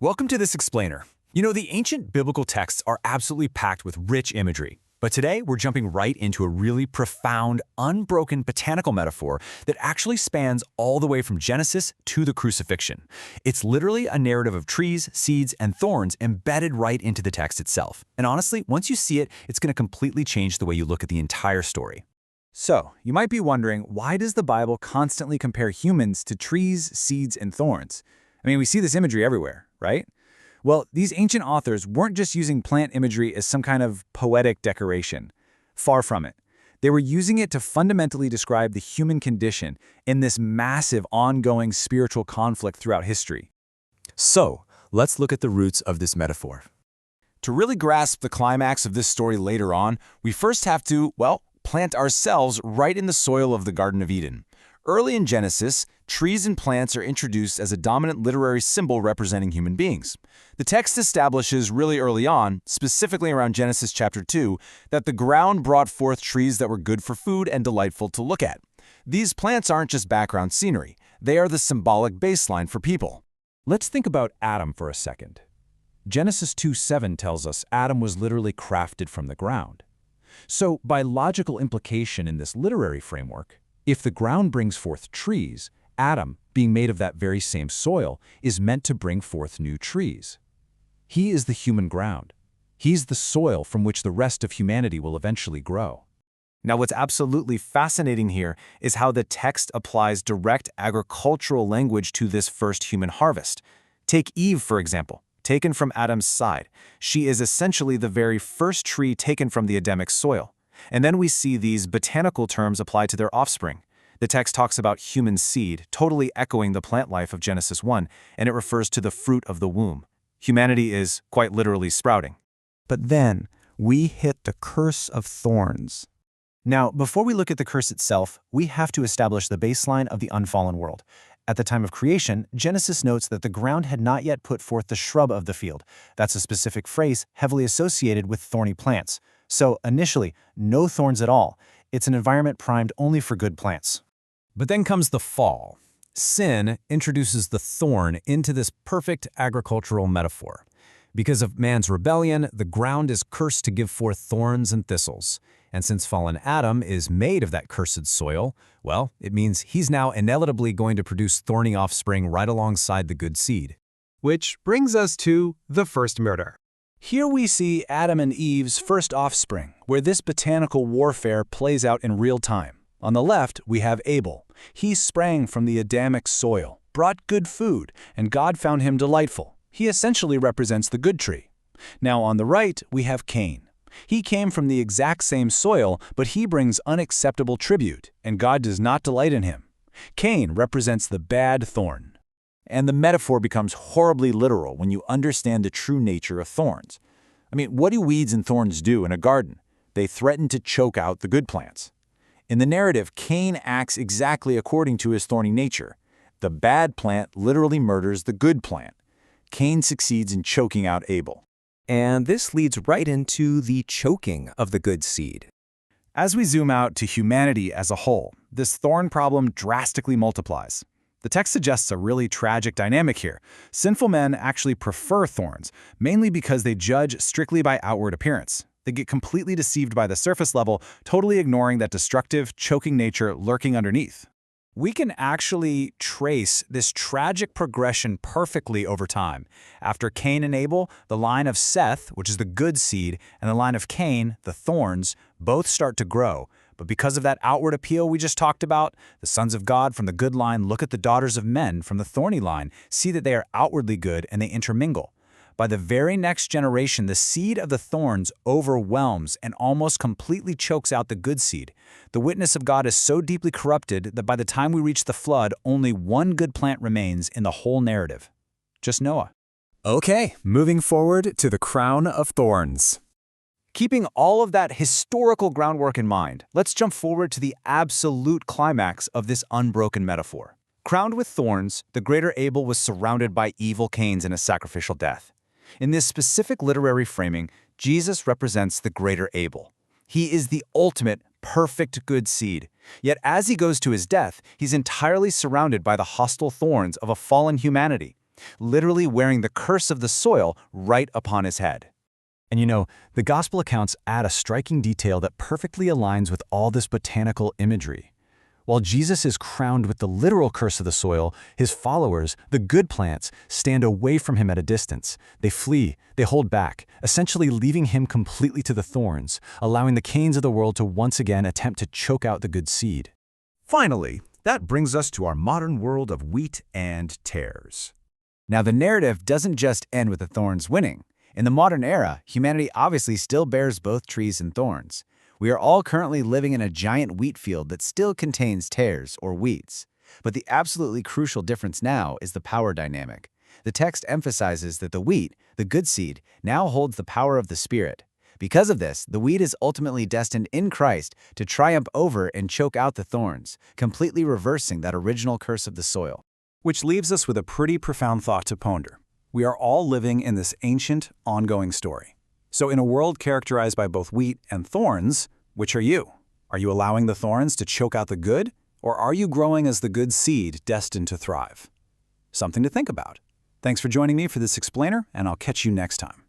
Welcome to this explainer. You know, the ancient biblical texts are absolutely packed with rich imagery. But today, we're jumping right into a really profound, unbroken botanical metaphor that actually spans all the way from Genesis to the crucifixion. It's literally a narrative of trees, seeds, and thorns embedded right into the text itself. And honestly, once you see it, it's going to completely change the way you look at the entire story. So, you might be wondering, why does the Bible constantly compare humans to trees, seeds, and thorns? I mean, we see this imagery everywhere, right? Well, these ancient authors weren't just using plant imagery as some kind of poetic decoration. Far from it. They were using it to fundamentally describe the human condition in this massive, ongoing spiritual conflict throughout history. So, let's look at the roots of this metaphor. To really grasp the climax of this story later on, we first have to, plant ourselves right in the soil of the Garden of Eden. Early in Genesis, trees and plants are introduced as a dominant literary symbol representing human beings. The text establishes really early on, specifically around Genesis chapter 2, that the ground brought forth trees that were good for food and delightful to look at. These plants aren't just background scenery. They are the symbolic baseline for people. Let's think about Adam for a second. Genesis 2:7 tells us Adam was literally crafted from the ground. So, by logical implication in this literary framework, if the ground brings forth trees, Adam, being made of that very same soil, is meant to bring forth new trees. He is the human ground. He's the soil from which the rest of humanity will eventually grow. Now, what's absolutely fascinating here is how the text applies direct agricultural language to this first human harvest. Take Eve, for example, taken from Adam's side. She is essentially the very first tree taken from the Adamic soil. And then we see these botanical terms applied to their offspring. The text talks about human seed, totally echoing the plant life of Genesis 1, and it refers to the fruit of the womb. Humanity is, quite literally, sprouting. But then, we hit the curse of thorns. Now, before we look at the curse itself, we have to establish the baseline of the unfallen world. At the time of creation, Genesis notes that the ground had not yet put forth the shrub of the field. That's a specific phrase heavily associated with thorny plants. So, initially, no thorns at all. It's an environment primed only for good plants. But then comes the fall. Sin introduces the thorn into this perfect agricultural metaphor. Because of man's rebellion, the ground is cursed to give forth thorns and thistles. And since fallen Adam is made of that cursed soil, well, it means he's now inevitably going to produce thorny offspring right alongside the good seed. Which brings us to the first murder. Here we see Adam and Eve's first offspring, where this botanical warfare plays out in real time. On the left, we have Abel. He sprang from the Adamic soil, brought good food, and God found him delightful. He essentially represents the good tree. Now on the right, we have Cain. He came from the exact same soil, but he brings unacceptable tribute, and God does not delight in him. Cain represents the bad thorn. And the metaphor becomes horribly literal when you understand the true nature of thorns. I mean, what do weeds and thorns do in a garden? They threaten to choke out the good plants. In the narrative, Cain acts exactly according to his thorny nature. The bad plant literally murders the good plant. Cain succeeds in choking out Abel. And this leads right into the choking of the good seed. As we zoom out to humanity as a whole, this thorn problem drastically multiplies. The text suggests a really tragic dynamic here. Sinful men actually prefer thorns, mainly because they judge strictly by outward appearance. They get completely deceived by the surface level, totally ignoring that destructive, choking nature lurking underneath. We can actually trace this tragic progression perfectly over time. After Cain and Abel, the line of Seth, which is the good seed, and the line of Cain, the thorns, both start to grow. But because of that outward appeal we just talked about, the sons of God from the good line look at the daughters of men from the thorny line, see that they are outwardly good, and they intermingle. By the very next generation, the seed of the thorns overwhelms and almost completely chokes out the good seed. The witness of God is so deeply corrupted that by the time we reach the flood, only one good plant remains in the whole narrative. Just Noah. Okay, moving forward to the crown of thorns. Keeping all of that historical groundwork in mind, let's jump forward to the absolute climax of this unbroken metaphor. Crowned with thorns, the greater Abel was surrounded by evil Cains in a sacrificial death. In this specific literary framing, Jesus represents the greater Abel. He is the ultimate, perfect good seed. Yet as he goes to his death, he's entirely surrounded by the hostile thorns of a fallen humanity. literally wearing the curse of the soil right upon his head. And you know, the Gospel accounts add a striking detail that perfectly aligns with all this botanical imagery. While Jesus is crowned with the literal curse of the soil, his followers, the good plants, stand away from him at a distance. They flee, they hold back, essentially leaving him completely to the thorns, allowing the Cains of the world to once again attempt to choke out the good seed. Finally, that brings us to our modern world of wheat and tares. Now, the narrative doesn't just end with the thorns winning. In the modern era, humanity obviously still bears both trees and thorns. We are all currently living in a giant wheat field that still contains tares or weeds. But the absolutely crucial difference now is the power dynamic. The text emphasizes that the wheat, the good seed, now holds the power of the Spirit. Because of this, the wheat is ultimately destined in Christ to triumph over and choke out the thorns, completely reversing that original curse of the soil. Which leaves us with a pretty profound thought to ponder. We are all living in this ancient, ongoing story. So in a world characterized by both wheat and thorns, which are you? Are you allowing the thorns to choke out the good, or are you growing as the good seed destined to thrive? Something to think about. Thanks for joining me for this explainer, and I'll catch you next time.